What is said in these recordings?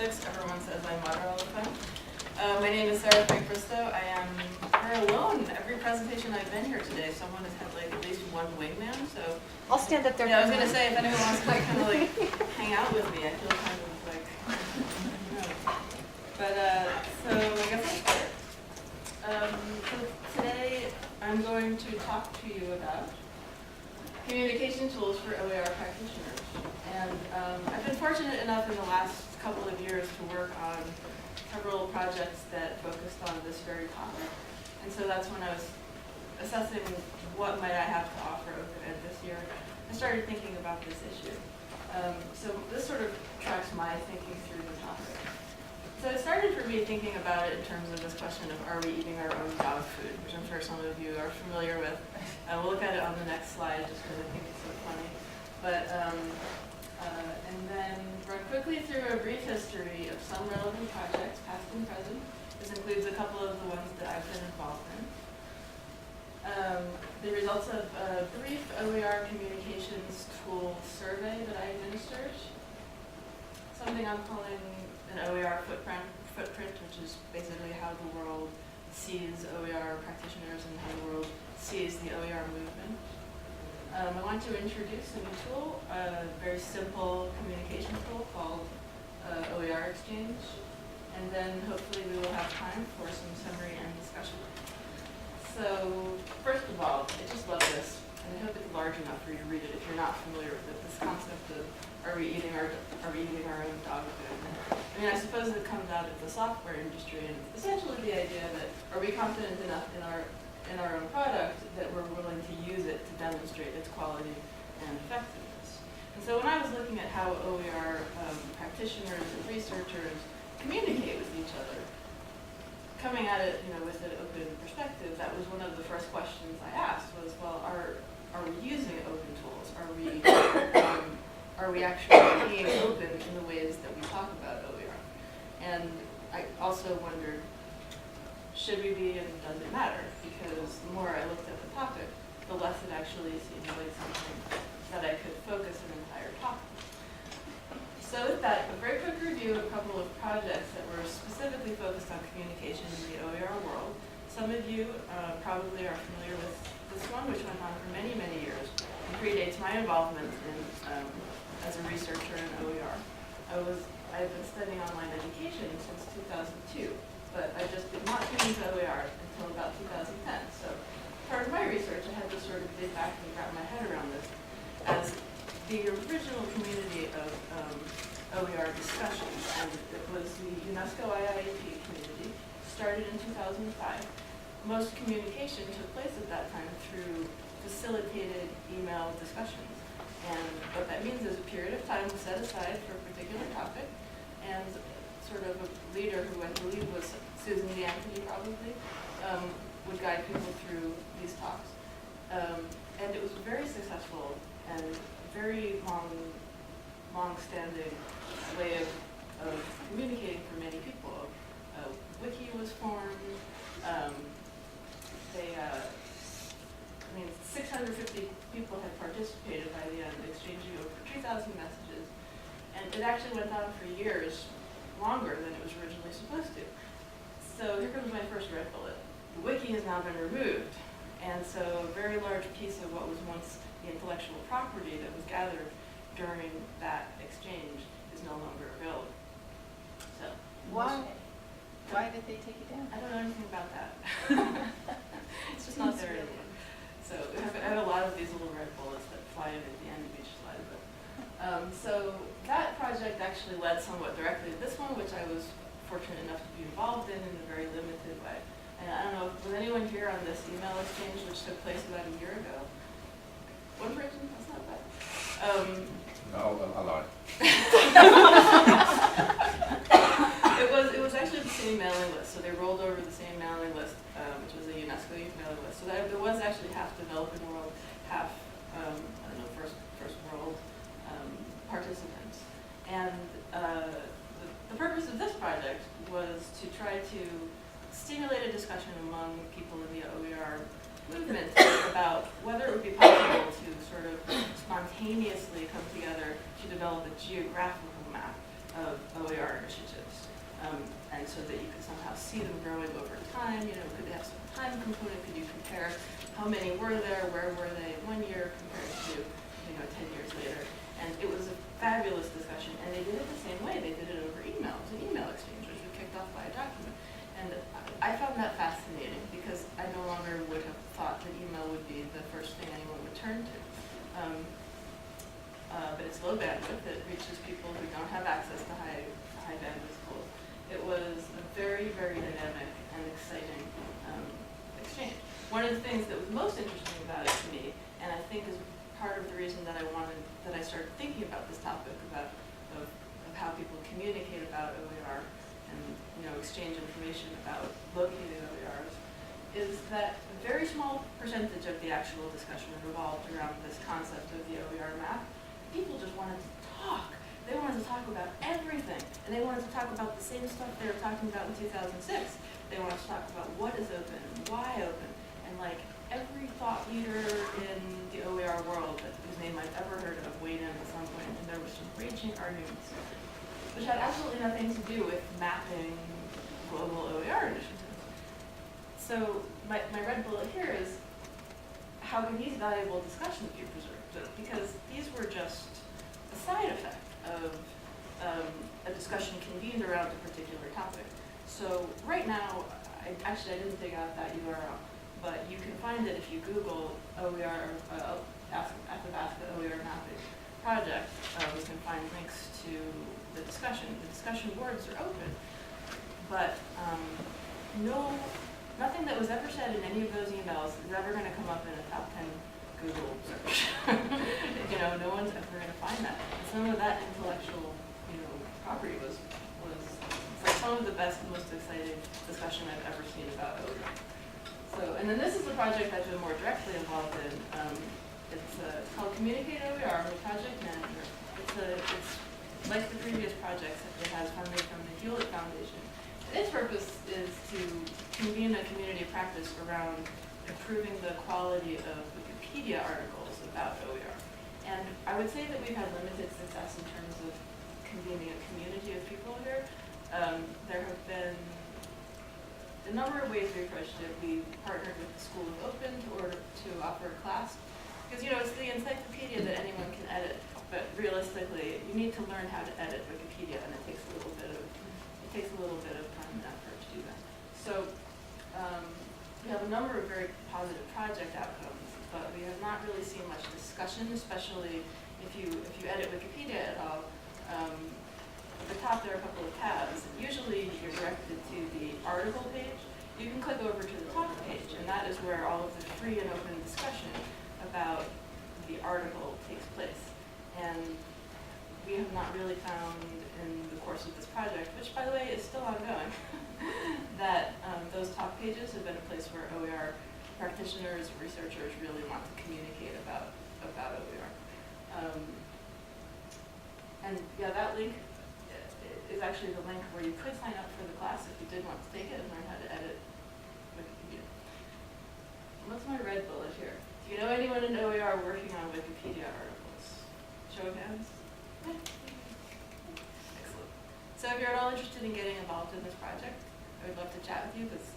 linguistics. Everyone says I'm moderate all the time. My name is Sarah Bristow. I am here alone. Every presentation I've been here today, someone has had like at least one wingman. So I'll stand up there. yeah, I was gonna say if anyone wants to like kind of like hang out with me, I feel kind of like. But so I guess I'll start. So today I'm going to talk to you about communication tools for OER practitioners. And I've been fortunate enough in the last couple of years to work on several projects that focused on this very topic. And so that's when I was assessing what might I have to offer OpenEd this year. I started thinking about this issue. So this sort of tracks my thinking through the topic. So it started for me thinking about it in terms of this question of are we eating our own dog food, which I'm sure some of you are familiar with. We'll look at it on the next slide just because I think it's so funny. But, and then run quickly through a brief history of some relevant projects, past and present. This includes a couple of the ones that I've been involved in. The results of a brief OER communications tool survey that I administered. Something I'm calling an OER footprint, which is basically how the world sees OER practitioners and how the world sees the OER movement. I want to introduce a new tool, a very simple communication tool called OER Exchange, and then hopefully we will have time for some summary and discussion. So first of all, I just love this, and I hope it's large enough for you to read it if you're not familiar with it. This concept of are we eating our own dog food? I mean, I suppose it comes out of the software industry, and essentially the idea that are we confident enough in our own product that we're willing to use it to demonstrate its quality and effectiveness. And so when I was looking at how OER practitioners and researchers communicate with each other, coming at it, with an open perspective, that was one of the first questions I asked was, well, are we using open tools? Are we actually being open in the ways that we talk about OER? And I also wondered, should we be and does it matter? Because the more I looked at the topic, the less it actually seemed like something that I could focus an entire talk on. So with that, a very quick review of a couple of projects that were specifically focused on communication in the OER world. Some of you probably are familiar with this one, which went on for many, many years and predates my involvement in as a researcher in OER. I've been studying online education since 2002, but I just did not get into OER until about 2010. So part of my research, I had to sort of dig back and wrap my head around this as the original community of OER Discussions, and it was the UNESCO IIEP community, started in 2005. Most communication took place at that time through facilitated email discussions. And what that means is a period of time was set aside for a particular topic, and sort of a leader who I believe was Susan D'Anthony probably, would guide people through these talks. And it was very successful and very long-standing way of communicating for many people. A wiki was formed. 650 people had participated by the end, exchanging over 2,000 messages. And it actually went on for years, longer than it was originally supposed to. So here comes my first red bullet. The wiki has now been removed. And so a very large piece of what was once the intellectual property that was gathered during that exchange is no longer available. So Why did they take it down? I don't know anything about that. It's just not there anymore. So I have a lot of these little red bullets that fly in at the end of each slide. But so that project actually led somewhat directly to this one, which I was fortunate enough to be involved in a very limited way. And I don't know, was anyone here on this email exchange, which took place about a year ago? One person? That's not bad. No, a lot. It was actually the same mailing list, so they rolled over the same mailing list, which was a UNESCO mailing list. So there was actually half developing world, half first world participants. And the purpose of this project was to try to stimulate a discussion among people in the OER movement about whether it would be possible to sort of spontaneously come together to develop a geographical map of OER initiatives. see them growing over time? You know, could they have some time component? Could you compare how many were there, where were they 1 year compared to, you know, 10 years later? And it was a fabulous discussion, and they did it the same way. They did it over email. It was an email exchange, which was kicked off by a document. And I found that fascinating because I no longer would have thought that email would be the first thing anyone would turn to. But it's low bandwidth. It reaches people who don't have access to high bandwidth tools. It was a very, very dynamic and exciting exchange. One of the things that was most interesting about it to me, and I think is part of the reason that I started thinking about this topic of how people communicate about OER and, you know, exchange information about located OERs, is that a very small percentage of the actual discussion revolved around this concept of the OER map. People just wanted to talk. They wanted to talk about everything, and they wanted to talk about the same stuff they were talking about in 2006. They wanted to talk about what is open, why open, and like every thought leader in the OER world whose name I've ever heard of weighed in at some point, and there were some raging arguments, which had absolutely nothing to do with mapping global OER initiatives. So my red bullet here is, how can these valuable discussions be preserved? Because these were just a side effect of a discussion convened around a particular topic. So right now, I didn't dig out that URL, but you can find it if you Google OER, Athabasca OER mapping project. You can find links to the discussion. The discussion boards are open, but nothing that was ever said in any of those emails is ever going to come up in a top 10 Google search. You know, no one's ever going to find that. And some of that intellectual, you know, property was like some of the best, most exciting discussion I've ever seen about OER. So, and then this is the project I've been more directly involved in. It's called Communicate OER. I'm a project manager. It's like the previous projects. It has funding from the Hewlett Foundation. And its purpose is to convene a community practice around improving the quality of Wikipedia articles about OER. And I would say that we've had limited success in terms of convening a community of people here. There have been a number of ways we approached it. We partnered with the School of Open to offer a class. Because, you know, it's the encyclopedia that anyone can edit, but realistically, you need to learn how to edit Wikipedia, and it takes a little bit of time and effort to do that. So we have a number of very positive project outcomes, but we have not really seen much discussion, especially if you edit Wikipedia at all. At the top there are a couple of tabs. Usually you're directed to the article page. You can click over to the talk page, and that is where all of the free and open discussion about the article takes place. And we have not really found in the course of this project, which by the way is still ongoing, that those talk pages have been a place where OER practitioners, researchers really want to communicate about OER. And yeah, that link is actually the link where you could sign up for the class if you did want to take it and learn how to edit Wikipedia. What's my red bullet here? Do you know anyone in OER working on Wikipedia articles? Show of hands? Excellent. So if you're at all interested in getting involved in this project, I would love to chat with you, because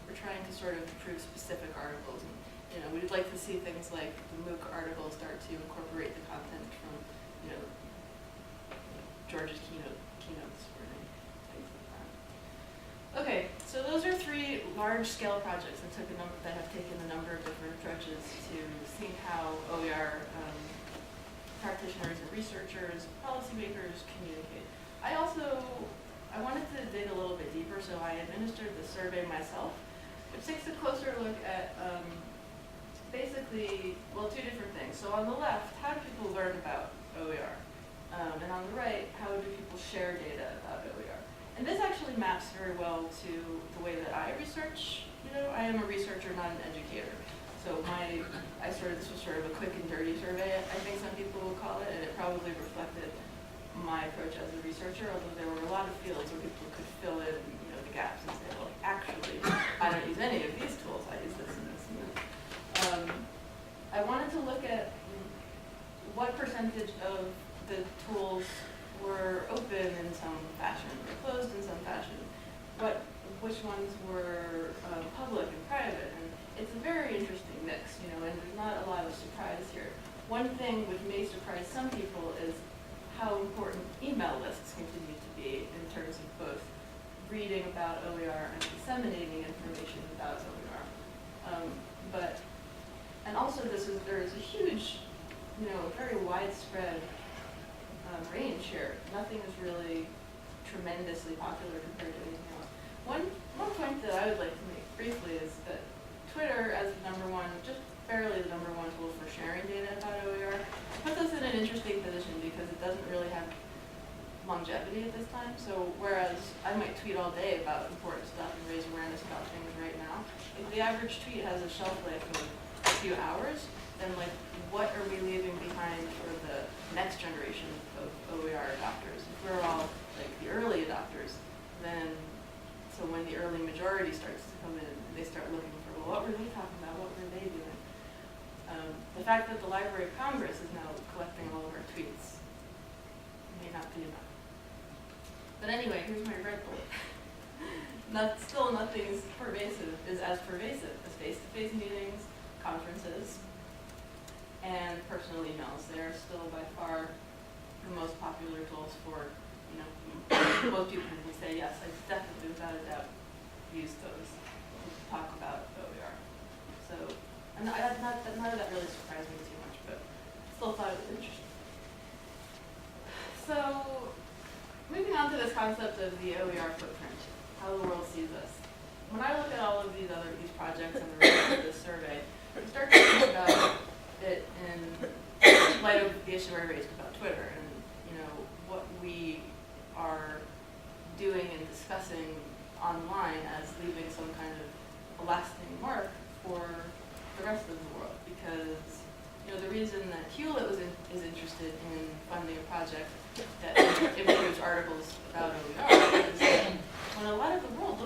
we're trying to sort of improve specific articles. And, you know, we'd like to see things like the MOOC articles start to incorporate the content from, you know, George's keynotes or things like that. Okay, so those are 3 large-scale projects that have taken a number of different approaches to seeing how OER practitioners and researchers, policymakers communicate. I wanted to dig a little bit deeper, so I administered the survey myself, which takes a closer look at basically, well, 2 different things. So on the left, how do people learn about OER? And on the right, how do people share data about OER? And this actually maps very well to the way that I research. You know, I am a researcher, not an educator. So this was sort of a quick and dirty survey, I think some people will call it, and it probably reflected my approach as a researcher, although there were a lot of fields where people could fill in, you know, the gaps and say, well, actually, I don't use any of these tools, I use this and this and this. I wanted to look at what percentage of the tools were open in some fashion or closed in some fashion. which ones were public and private, and it's a very interesting mix, you know, and there's not a lot of surprise here. One thing which may surprise some people is how important email lists continue to be in terms of both reading about OER and disseminating information about OER. And also there is a huge, you know, very widespread range here. Nothing is really tremendously popular compared to anything else. One point that I would like to make briefly is that Twitter, as the just barely the number one tool for sharing data about OER, puts us in an interesting position because it doesn't really have longevity at this time. So whereas I might tweet all day about important stuff and raise awareness about things right now, if the average tweet has a shelf life of a few hours, then like what are we leaving behind for the next generation of OER adopters? If we're all like the early adopters, then so when the early majority starts to come in, they start looking for, well, what were they talking about? What were they doing? The fact that the Library of Congress is now collecting all of our tweets may not be enough. But anyway, here's my red bullet. Still nothing is as pervasive as face-to-face meetings, conferences, and personal emails. They are still by far the most popular tools for, you know, most people would say, yes, I definitely, without a doubt, use those to talk about OER. So, and none of that really surprised me too much, but still thought it was interesting. So, moving on to this concept of the OER footprint, how the world sees us. When I look at all of these projects and the results of this survey, I start to think about it in light of the issue I raised about Twitter and, you know, what we are doing and discussing online as leaving some kind of a lasting mark for the rest of the world. Because, you know, the reason that Hewlett is interested in funding a project that improves articles about OER is that when a lot of the world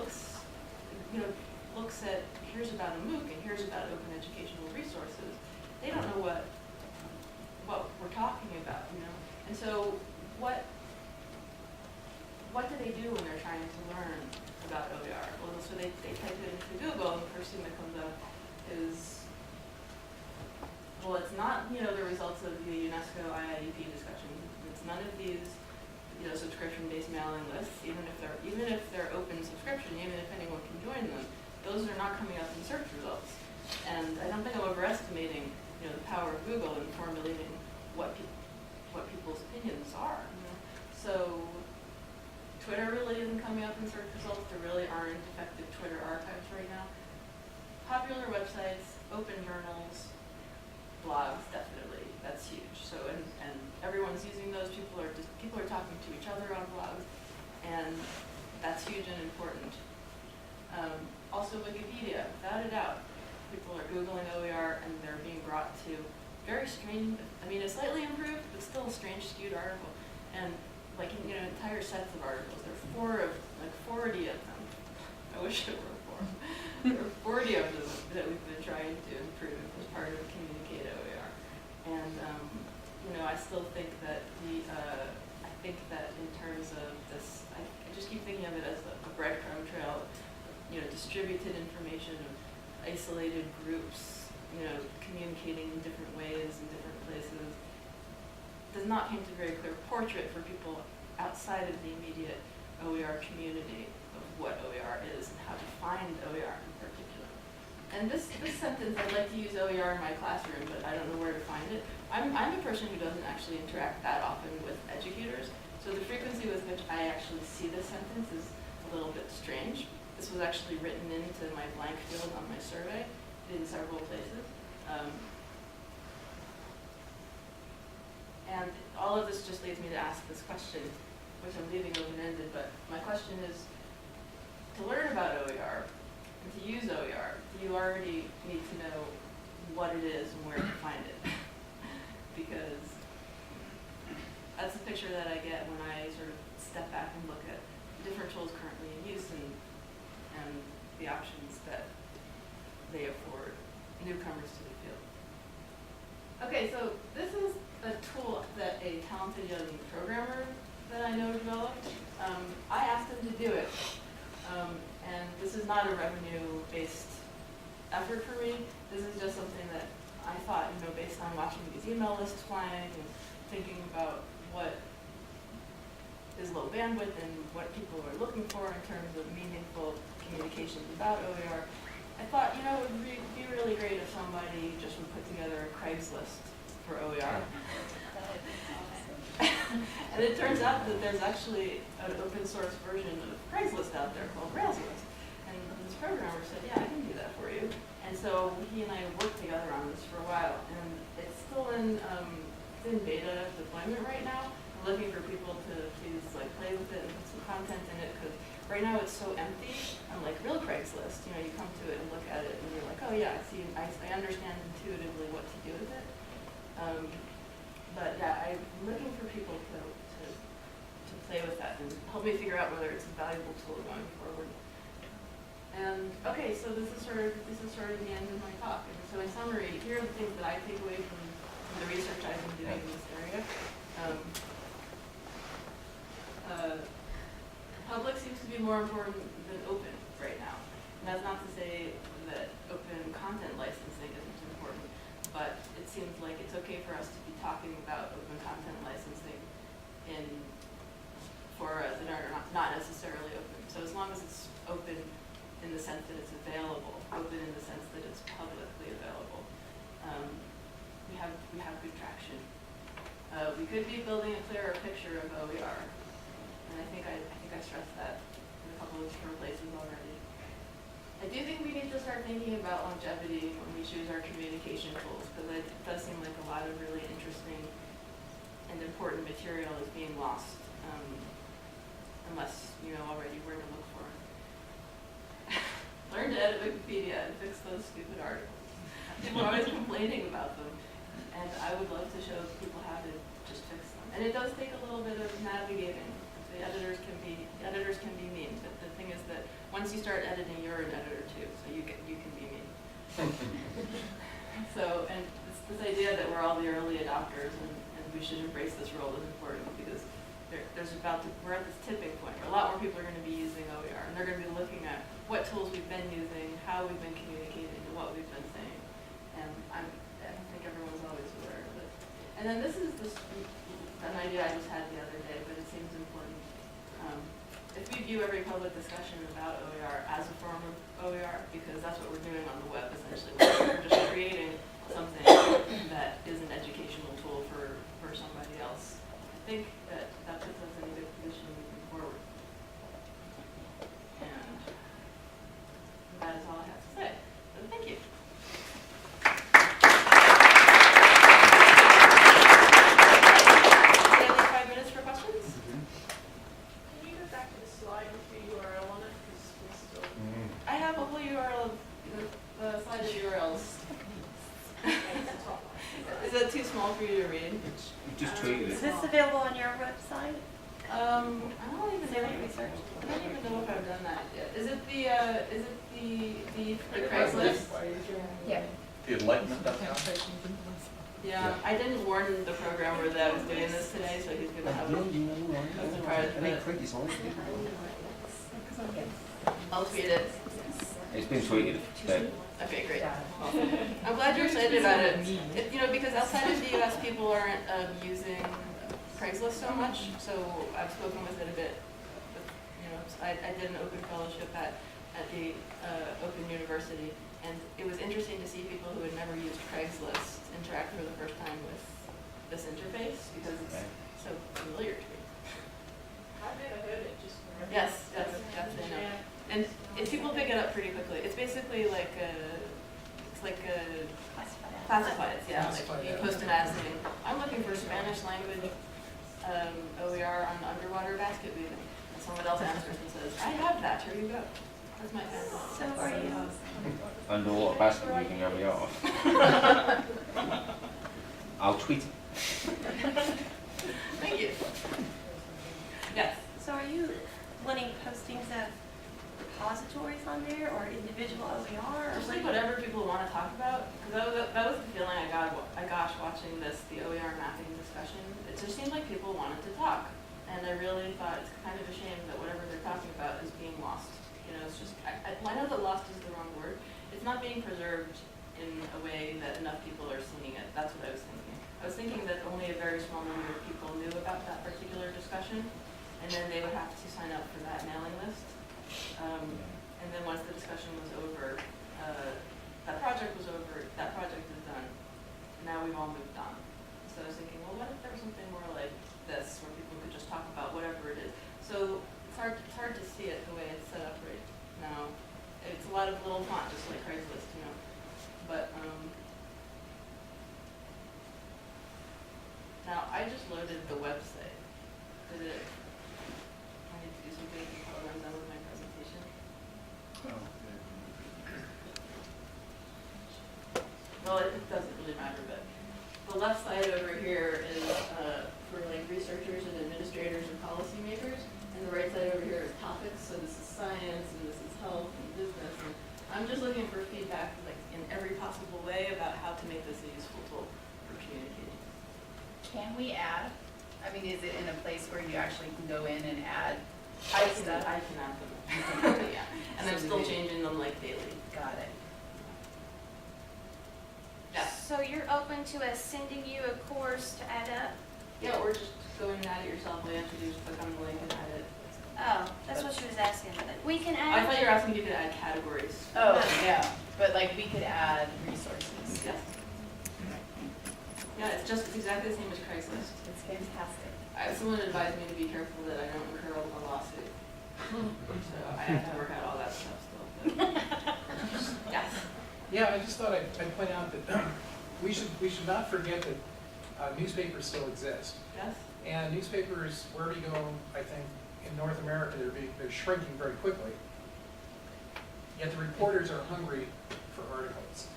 looks at here's about a MOOC and here's about open educational resources, they don't know what we're talking about, you know. And so what do they do when they're trying to learn about OER? Well, so they type it into Google, and the first thing that comes up is, well, it's not, you know, the results of the UNESCO IIEP discussions. It's none of these, you know, subscription-based mailing lists, even if they're open subscription, even if anyone can join them. Those are not coming up in search results. And I don't think I'm overestimating, you know, the power of Google in formulating what people's opinions are. You know? So Twitter really isn't coming up in search results. There really aren't effective Twitter archives right now. Popular websites, open journals, blogs, definitely. That's huge. So and everyone's using those. People are talking to each other on blogs, and that's huge and important. Also Wikipedia, without a doubt. People are Googling OER and they're being brought to very strange, I mean, it's slightly improved, but still a strange, skewed article. And like, you know, entire sets of articles. There are 40 of them. I wish it were 4. There are 40 of them that we've been trying to improve as part of Communicate OER. And, you know, I still think that I think that in terms of this, I just keep thinking of it as a breadcrumb trail, you know, distributed information of isolated groups, you know, communicating in different ways in different places, does not paint a very clear portrait for people outside of the immediate OER community of what OER is and how to find OER in particular. And this sentence, I'd like to use OER in my classroom, but I don't know where to find it. I'm a person who doesn't actually interact that often with educators, so the frequency with which I actually see this sentence is a little bit strange. This was actually written into my blank field on my survey in several places. And all of this just leads me to ask this question, which I'm leaving open-ended, but my question is, to learn about OER and to use OER, do you already need to know what it is and where to find it? Because that's the picture that I get when I sort of step back and look at the different tools currently in use and the options that they afford newcomers to the field. Okay, so this is a tool that a talented young programmer that I know developed. I asked him to do it, and this is not a revenue-based effort for me. This is just something that I thought, based on watching these email lists flying and thinking about what is low bandwidth and what people are looking for in terms of meaningful communications about OER. I thought, it would be really great if somebody just would put together a Craigslist for OER. And it turns out that there's actually an open source version of Craigslist out there called Railslist. And this programmer said, yeah, I can do that for you. And so he and I worked together on this for a while. And it's still in beta deployment right now. I'm looking for people to please play with it and put some content in it, because right now it's so empty. I'm like, real Craigslist. You come to it and look at it and you're like, oh yeah, I understand intuitively what to do with it. But yeah, I'm looking for people to play with that and help me figure out whether it's a valuable tool going forward. And okay, so this is sort of the end of my talk. And so in summary, here are the things that I take away from the research I've been doing in this area. Public seems to be more important than open right now. And that's not to say that open content licensing isn't important, but it seems like it's okay for us to be talking about open content licensing in forums that are not necessarily open. So as long as it's open in the sense that it's available, open in the sense that it's publicly available, we have good traction. We could be building a clearer picture of OER, and I think I stressed that in a couple of different places already. I do think we need to start thinking about longevity when we choose our communication tools, because it does seem like a lot of really interesting and important material is being lost, unless you know already where to look for it. Learn to edit Wikipedia and fix those stupid articles. People are always complaining about them, and I would love to show people how to just fix them. And it does take a little bit of navigating. The editors can be mean, but the thing is that once you start editing, you're an editor too, so you can be mean. So, and this idea that we're all the early adopters and we should embrace this role is important, because we're at this tipping point where a lot more people are going to be using OER, and they're going to be looking at what tools we've been using, how we've been communicating, and what we've been saying. And I think everyone's always aware of it. And then this is an idea I just had the other day, but it seems important. If we view every public discussion about OER as a form of OER, because that's what we're doing on the web essentially, we're just creating something that is an educational tool for somebody else. I think that puts us in a good position moving forward. And that is all I have to say. So thank you. We have 5 minutes for questions. Can you go back to the slide with the URL on it? Because we still. I have a whole URL, slide of URLs. Is that too small for you to read? You just tweeted Is it. this available on your website? I don't even know. Research? I don't even know if I've done that yet. Is it the Craigslist? Yeah. The enlightenment.com? Yeah, I didn't warn the programmer that I was doing this today, so he's gonna have a surprise. I'll tweet it. It's been tweeted. Okay, great. I'm glad you're excited about it. Because outside of the US, people aren't using Craigslist so much, so I've spoken with it a bit. I did an open fellowship at the Open University, and it was interesting to see people who had never used Craigslist interact for the first time with this interface, because it's so familiar to me. I've never heard it, just. Yes, I know. And if people pick it up pretty quickly, it's basically like classifieds, yeah. Like you post an ad saying, I'm looking for Spanish language OER on underwater basket weaving. And someone else answers and says, I have that, here you go. That's my fantasy. So are you? Underwater basket weaving OER. I'll tweet it. Thank you. Yes. So are you wanting postings of repositories on there or individual OER? Or Just like whatever people want to talk about. Because that was the feeling I got watching the OER mapping discussion. It just seemed like people wanted to talk. And I really thought it's kind of a shame that whatever they're talking about is being lost. it's just, I know that lost is the wrong word. It's not being preserved in a way that enough people are seeing it. That's what I was thinking. I was thinking that only a very small number of people knew about that particular discussion, and then they would have to sign up for that mailing list. And then once the discussion was over, that project was over, that project is done. Now we've all moved on. So I was thinking, well, what if there was something more like this, where people could just talk about whatever it is? So it's hard to see it the way it's set up right now. It's a lot of little font, just like Craigslist, you know. But now I just loaded the website. Did it? I need to do something before I'm done with my presentation. Oh, Well, it doesn't really matter, but the left side over here is for like researchers and administrators and policymakers, and the right side over here is topics. So this is science, and this is health and business. And I'm just looking for feedback, like in every possible way, about how to make this a useful tool for communicating. Can we add? I mean, is it in a place where you actually can go in and add I can stuff? add them. Yeah, and I'm still changing them like daily. Got it. Yeah. So you're open to us sending you a course to add up? Yeah, or just go in and add it yourself. All you have to do is click on the link and add it. Oh, that's what she was asking. We can I add. thought you were asking if you could add categories. Oh, yeah, but like we could add resources. Yes. Yeah, it's exactly the same as Craigslist. It's fantastic. Someone advised me to be careful that I don't incur a lawsuit. So I've never had all that stuff still. But yes. yeah, I just thought I'd point out that we should not forget that newspapers still exist. Yes. And newspapers, wherever you go, I think, in North America, they're shrinking very quickly. Yet the reporters are hungry for articles.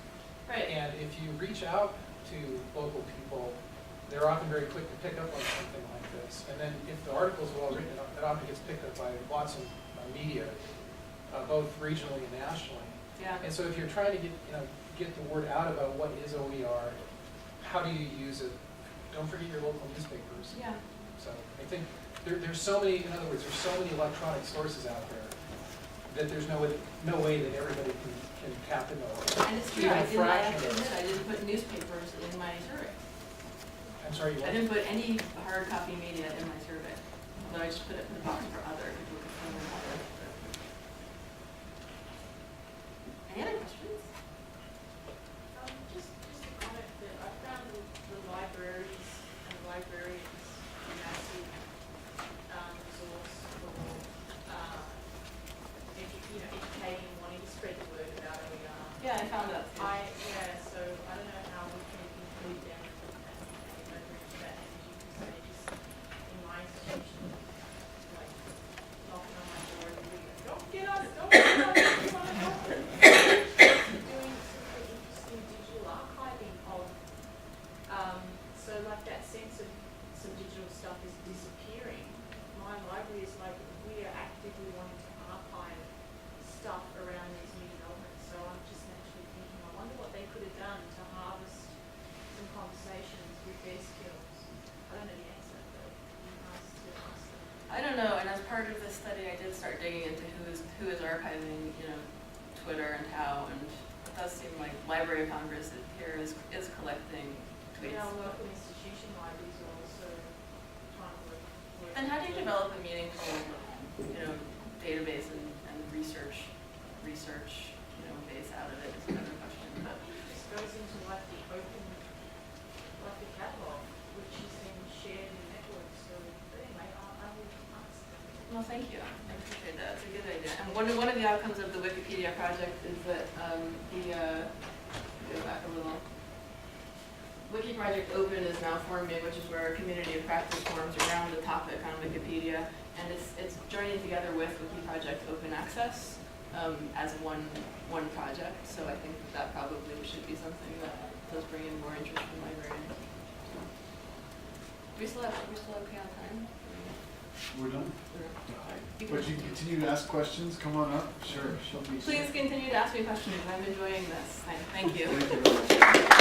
Right. And if you reach out to local people, they're often very quick to pick up on something like this. And then if the article's well written, it often gets picked up by lots of media, both regionally and nationally. Yeah. And so if you're trying to get the word out about what is OER, how do you use it? Don't forget your local newspapers. Yeah. So I think there's so many, in other words, there's so many electronic sources out there that there's no way that everybody can tap into all. And it's true. Even I a have fraction to of admit, it. I didn't put newspapers in my survey. I'm sorry, you I what? didn't put any hard copy media in my survey. But I just put it in the box for other people could fill in other. Any other questions? Just a comment that I found the libraries and librarians a massive resource for educating, wanting to spread the word about OER. Yeah, I found that too. So I don't know how we can include them and leverage that energy, because they just, in my institution, like knocking on my door every week, don't get on it, don't get on it, we want to help them. Doing super interesting digital archiving of, so like that sense of some digital stuff is disappearing. My library is like, we are actively wanting to archive stuff around these new developments, so I'm just naturally thinking, I wonder what they could have done to harvest some conversations with their skills. I don't know the answer, but it'd be nice to ask them. I don't know, and as part of this study, I did start digging into who is archiving, Twitter and how, and it does seem like Library of Congress here is collecting tweets. Our local institution libraries are also trying to work. And how do you develop a meaningful, database and research, base out of it is another question. But This goes into like the open, like the catalog, which is then shared in networks, so anyway, I will ask. well, thank you. I appreciate that. It's a good idea. And one of the outcomes of the Wikipedia project is that go back a little. Wiki Project Open is now forming, which is where a community of practice forms around the topic on Wikipedia, and it's joining together with Wiki Project Open Access as one project. So I think that probably should be something that does bring in more interest from librarians. So, we still okay on time? We're done. You But you can continue to ask questions, come on up, sure. Please continue to ask me questions. I'm enjoying this. Thank you. Thank you very much.